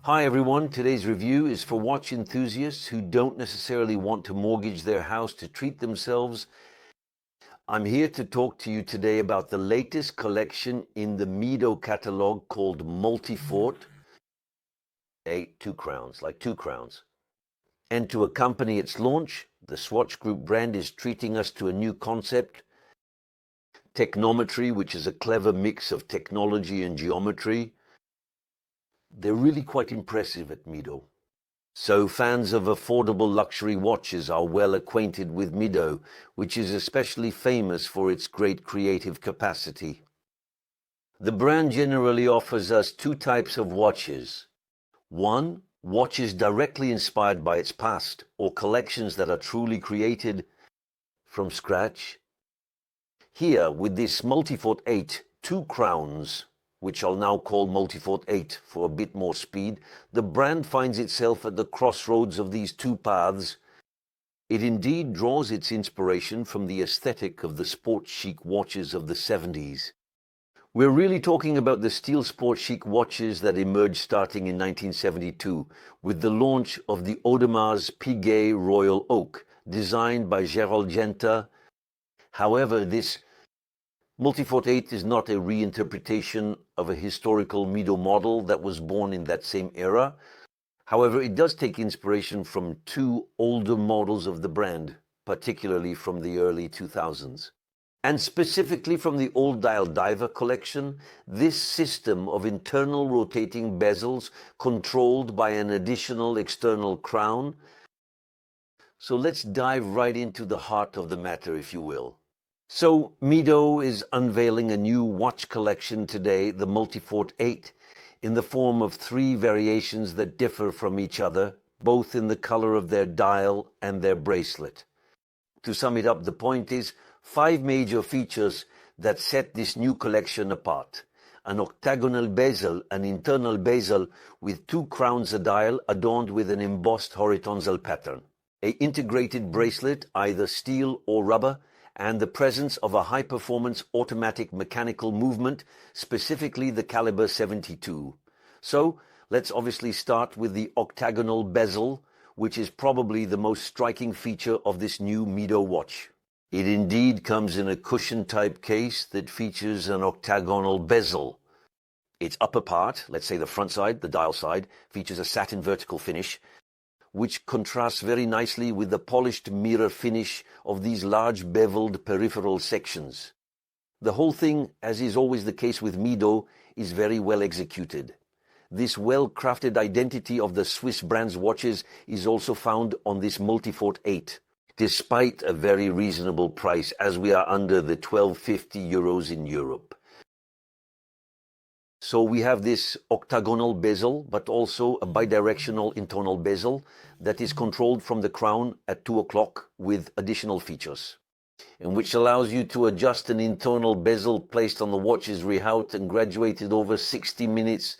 Hi everyone, today's review is for watch enthusiasts who don't necessarily want to mortgage their house to treat themselves. I'm here to talk to you today about the latest collection in the Mido catalog called Multifort. Two crowns. And to accompany its launch, the Swatch Group brand is treating us to a new concept, technometry, which is a clever mix of technology and geometry. They're really quite impressive at Mido. So fans of affordable luxury watches are well acquainted with Mido, which is especially famous for its great creative capacity. The brand generally offers us two types of watches. One, watches directly inspired by its past, or collections that are truly created from scratch. Here, with this Multifort 8, two crowns, which I'll now call Multifort 8 for a bit more speed, the brand finds itself at the crossroads of these two paths. It indeed draws its inspiration from the aesthetic of the sport chic watches of the 70s. We're really talking about the steel sport chic watches that emerged starting in 1972 with the launch of the Audemars Piguet Royal Oak, designed by Gerald Genta. However, this Multifort 8 is not a reinterpretation of a historical Mido model that was born in that same era. However, it does take inspiration from two older models of the brand, particularly from the early 2000s. And specifically from the Old Dial Diver collection, this system of internal rotating bezels controlled by an additional external crown. So let's dive right into the heart of the matter, if you will. So Mido is unveiling a new watch collection today, the Multifort 8, in the form of three variations that differ from each other, both in the color of their dial and their bracelet. To sum it up, the point is 5 major features that set this new collection apart. An octagonal bezel, an internal bezel with 2 crowns a dial adorned with an embossed horizontal pattern. An integrated bracelet, either steel or rubber, and the presence of a high-performance automatic mechanical movement, specifically the caliber 72. So, let's obviously start with the octagonal bezel, which is probably the most striking feature of this new Mido watch. It indeed comes in a cushion-type case that features an octagonal bezel. Its upper part, let's say the front side, the dial side, features a satin vertical finish, which contrasts very nicely with the polished mirror finish of these large beveled peripheral sections. The whole thing, as is always the case with Mido, is very well executed. This well-crafted identity of the Swiss brand's watches is also found on this Multifort 8, despite a very reasonable price, as we are under the 1250 euros in Europe. So we have this octagonal bezel, but also a bidirectional internal bezel that is controlled from the crown at 2 o'clock with additional features, and which allows you to adjust an internal bezel placed on the watch's rehaut and graduated over 60 minutes.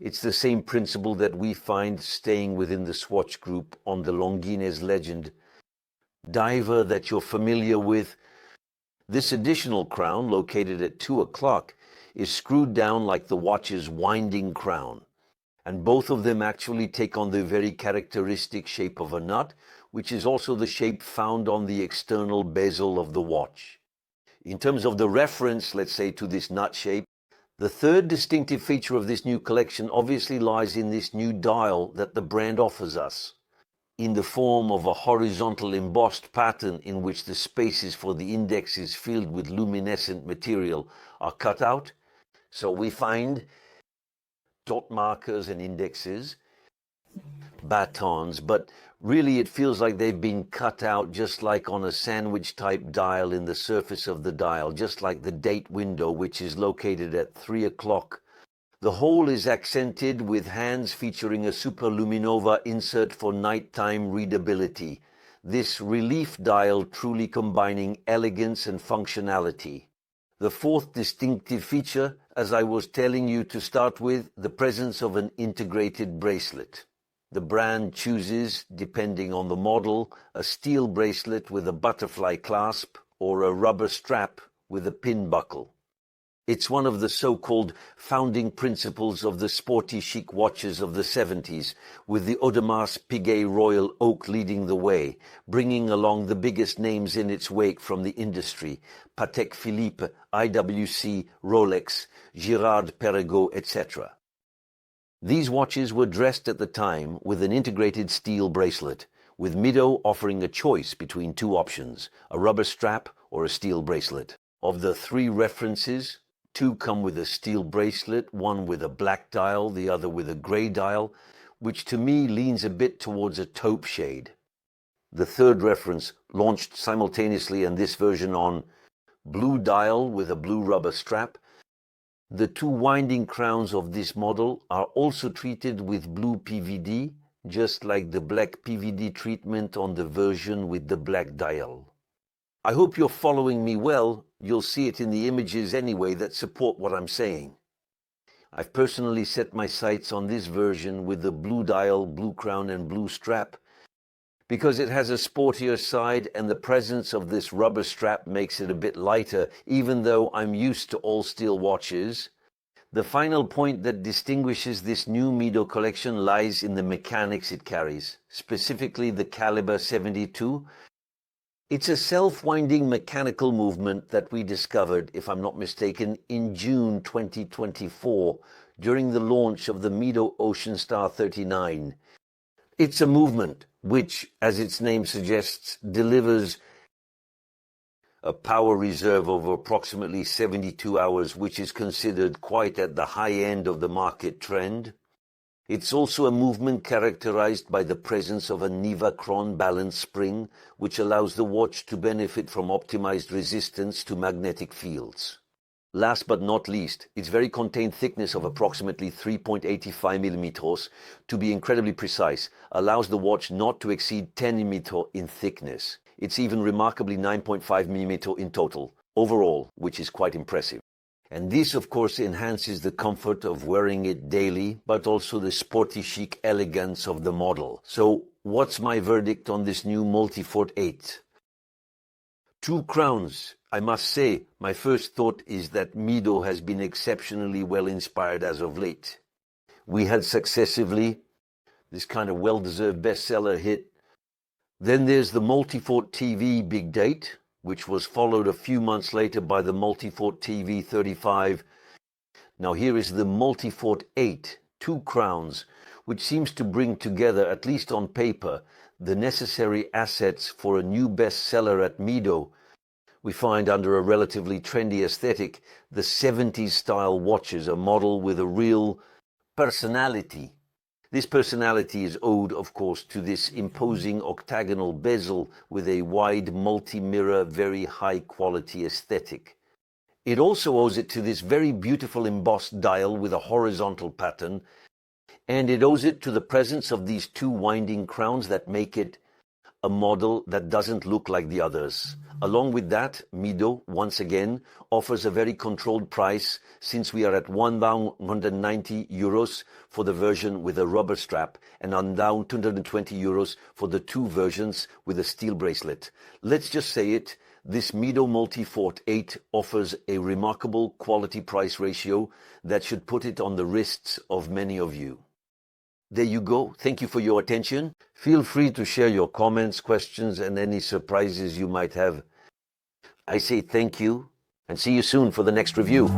It's the same principle that we find staying within the Swatch Group on the Longines Legend diver that you're familiar with. This additional crown, located at 2 o'clock, is screwed down like the watch's winding crown, and both of them actually take on the very characteristic shape of a nut, which is also the shape found on the external bezel of the watch. In terms of the reference, let's say, to this nut shape, the third distinctive feature of this new collection obviously lies in this new dial that the brand offers us, in the form of a horizontal embossed pattern in which the spaces for the indexes filled with luminescent material are cut out. So we find dot markers and indexes, batons, but really it feels like they've been cut out just like on a sandwich type dial in the surface of the dial, just like the date window, which is located at 3 o'clock. The whole is accented with hands featuring a superluminova insert for nighttime readability. This relief dial truly combining elegance and functionality. The fourth distinctive feature, as I was telling you to start with, the presence of an integrated bracelet. The brand chooses, depending on the model, a steel bracelet with a butterfly clasp or a rubber strap with a pin buckle. It's one of the so-called founding principles of the sporty chic watches of the 70s, with the Audemars Piguet Royal Oak leading the way, bringing along the biggest names in its wake from the industry: Patek Philippe, IWC, Rolex, Girard-Perregaux, etc. These watches were dressed at the time with an integrated steel bracelet, with Mido offering a choice between two options, a rubber strap or a steel bracelet. Of the three references, two come with a steel bracelet, one with a black dial, the other with a grey dial, which to me leans a bit towards a taupe shade. The third reference, launched simultaneously in this version on blue dial with a blue rubber strap. The two winding crowns of this model are also treated with blue PVD, just like the black PVD treatment on the version with the black dial. I hope you're following me well. You'll see it in the images anyway that support what I'm saying. I've personally set my sights on this version with the blue dial, blue crown and blue strap because it has a sportier side, and the presence of this rubber strap makes it a bit lighter, even though I'm used to all steel watches. The final point that distinguishes this new Mido collection lies in the mechanics it carries, specifically the caliber 72. It's a self-winding mechanical movement that we discovered, if I'm not mistaken, in June 2024 during the launch of the Mido Ocean Star 39. It's a movement which, as its name suggests, delivers a power reserve of approximately 72 hours, which is considered quite at the high end of the market trend. It's also a movement characterized by the presence of a Nivacron balance spring, which allows the watch to benefit from optimized resistance to magnetic fields. Last but not least, its very contained thickness of approximately 3.85 millimeters, to be incredibly precise, allows the watch not to exceed 10 millimeters in thickness. It's even remarkably 9.5 millimeters in total, overall, which is quite impressive. And this, of course, enhances the comfort of wearing it daily, but also the sporty chic elegance of the model. So, what's my verdict on this new Multifort 8? Two crowns. I must say, my first thought is that Mido has been exceptionally well inspired as of late. We had successively this kind of well-deserved bestseller hit. Then there's the Multifort TV Big Date, which was followed a few months later by the Multifort TV 35. Now here is the Multifort 8, Two Crowns, which seems to bring together, at least on paper, the necessary assets for a new bestseller at Mido. We find under a relatively trendy aesthetic, the 70s style watches, a model with a real personality. This personality is owed, of course, to this imposing octagonal bezel with a wide multi-mirror, very high-quality aesthetic. It also owes it to this very beautiful embossed dial with a horizontal pattern, and it owes it to the presence of these two winding crowns that make it a model that doesn't look like the others. Along with that, Mido, once again, offers a very controlled price, since we are at €190 for the version with a rubber strap and on down €220 for the two versions with a steel bracelet. Let's just say it, this Mido Multifort 8 offers a remarkable quality-price ratio that should put it on the wrists of many of you. There you go. Thank you for your attention. Feel free to share your comments, questions, and any surprises you might have. I say thank you, and see you soon for the next review.